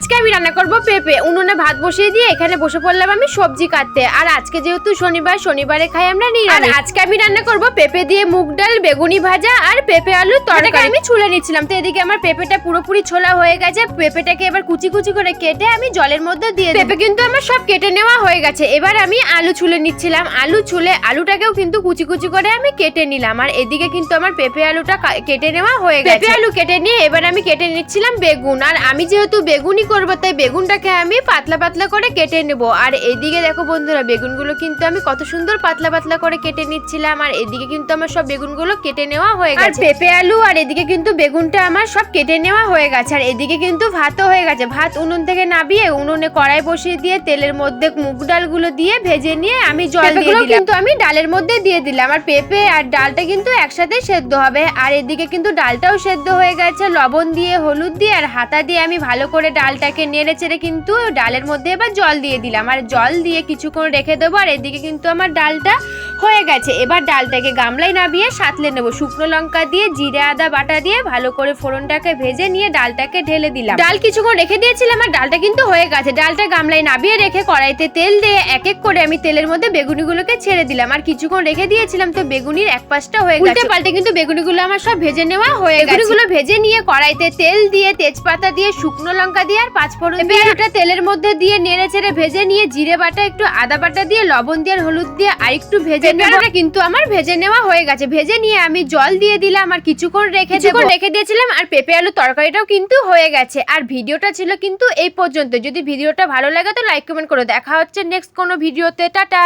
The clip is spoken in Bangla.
আজকে আমি রান্না করব পেঁপে। উনুনে ভাত বসিয়ে দিয়ে এখানে বসে পড়লাম আমি সবজি কাটতে। আর আজকে যেহেতু শনিবার, শনিবারে খাই আমরা নিরামিষ। আর আজকে আমি রান্না করব পেঁপে দিয়ে মুগ ডাল, বেগুনি ভাজা আর পেঁপে আলুর তরকারি। আমি ছুলে নিচ্ছিলাম, তো এদিকে আমার পেঁপেটা পুরোপুরি ছোলা হয়ে গেছে। পেঁপেটাকে এবার কুচি কুচি করে কেটে আমি জলের মধ্যে দিয়ে দেব। পেঁপে কিন্তু আমার সব কেটে নেওয়া হয়ে গেছে। এবার আমি আলু ছুলে নিচ্ছিলাম। আলু ছুলে আলুটাকেও কিন্তু কুচি কুচি করে আমি কেটে নিলাম। আর এদিকে কিন্তু আমার পেঁপে আলুটা কেটে নেওয়া হয়ে গেছে। পেঁপে আলু কেটে নিয়ে এবার আমি কেটে নিচ্ছিলাম বেগুন। আর আমি যেহেতু বেগুনি করবো তাই বেগুনটাকে আমি পাতলা পাতলা করে কেটে নেব। আর এদিকে দেখো বন্ধুরা, বেগুনগুলো কিন্তু আমি কত সুন্দর পাতলা পাতলা করে কেটে নিচ্ছিলাম। আর এদিকে কিন্তু আমার সব বেগুনগুলো কেটে নেওয়া হয়ে গেছে। আর পেঁপে আলু আর এদিকে কিন্তু বেগুনটা আমার সব কেটে নেওয়া হয়ে গেছে। আর এদিকে কিন্তু ভাতও হয়ে গেছে। ভাত উনুন থেকে নামিয়ে উনুনে কড়াই বসিয়ে দিয়ে তেলের মধ্যে মুগ ডালগুলো দিয়ে ভেজে নিয়ে আমি জল দিয়ে দিলাম। কিন্তু আমি ডালের মধ্যে দিয়ে দিলাম। আর পেঁপে আর ডালটা কিন্তু একসাথে সেদ্ধ হবে। আর এদিকে কিন্তু ডালটাও সেদ্ধ হয়ে গেছে। লবণ দিয়ে, হলুদ দিয়ে আর হাতা দিয়ে আমি ভালো করে ডালটাকে নেড়ে চেড়ে কিন্তু ডালের মধ্যে এবার জল দিয়ে দিলাম। আর জল দিয়ে কিছুক্ষণ রেখে দেবো। আর এদিকে কিন্তু আমার ডালটা হয়ে গেছে। এবার ডালটাকে গামলায় নামিয়ে সাঁতলে নেবো। শুকনো লঙ্কা দিয়ে, জিরে আদা বাটা দিয়ে ভালো করে ফোড়নটাকে ভেজে নিয়ে ডালটাকে ঢেলে দিলাম। ডাল কিছুক্ষণ রেখে দিয়েছিলাম আর ডালটা কিন্তু হয়ে গেছে। ডালটা গামলায় নামিয়ে রেখে কড়াইতে তেল দিয়ে এক এক করে আমি তেলের মধ্যে বেগুনিগুলোকে ছেড়ে দিলাম। আর কিছুক্ষণ রেখে দিয়েছিলাম, তো বেগুনির এক পাশটা হয়ে গেছে। উল্টে পাল্টে কিন্তু বেগুনিগুলো আমার সব ভেজে নেওয়া হয়ে গেছে। বেগুনিগুলো ভেজে নিয়ে কড়াইতে তেল দিয়ে, তেজপাতা দিয়ে, শুকনো লঙ্কা দিয়ে আর পাঁচফোড়ন দিয়ে এটা তেলের মধ্যে দিয়ে নেড়ে চেড়ে ভেজে নিয়ে জিরে বাটা, একটু আদা বাটা দিয়ে, লবণ দিয়ে, হলুদ দিয়ে আর একটু ভেজে নেওয়া কিন্তু আমার ভেজে নেওয়া হয়ে গেছে। ভেজে নিয়ে আমি জল দিয়ে দিলাম আর কিছুক্ষণ রেখে দিয়েছিলাম। আর পেঁপে আলু তরকারিটাও কিন্তু হয়ে গেছে। আর ভিডিওটা ছিল কিন্তু এই পর্যন্ত। যদি ভিডিওটা ভালো লাগে তো লাইক কমেন্ট করে। দেখা হচ্ছে নেক্সট কোনো ভিডিওতে। টাটা।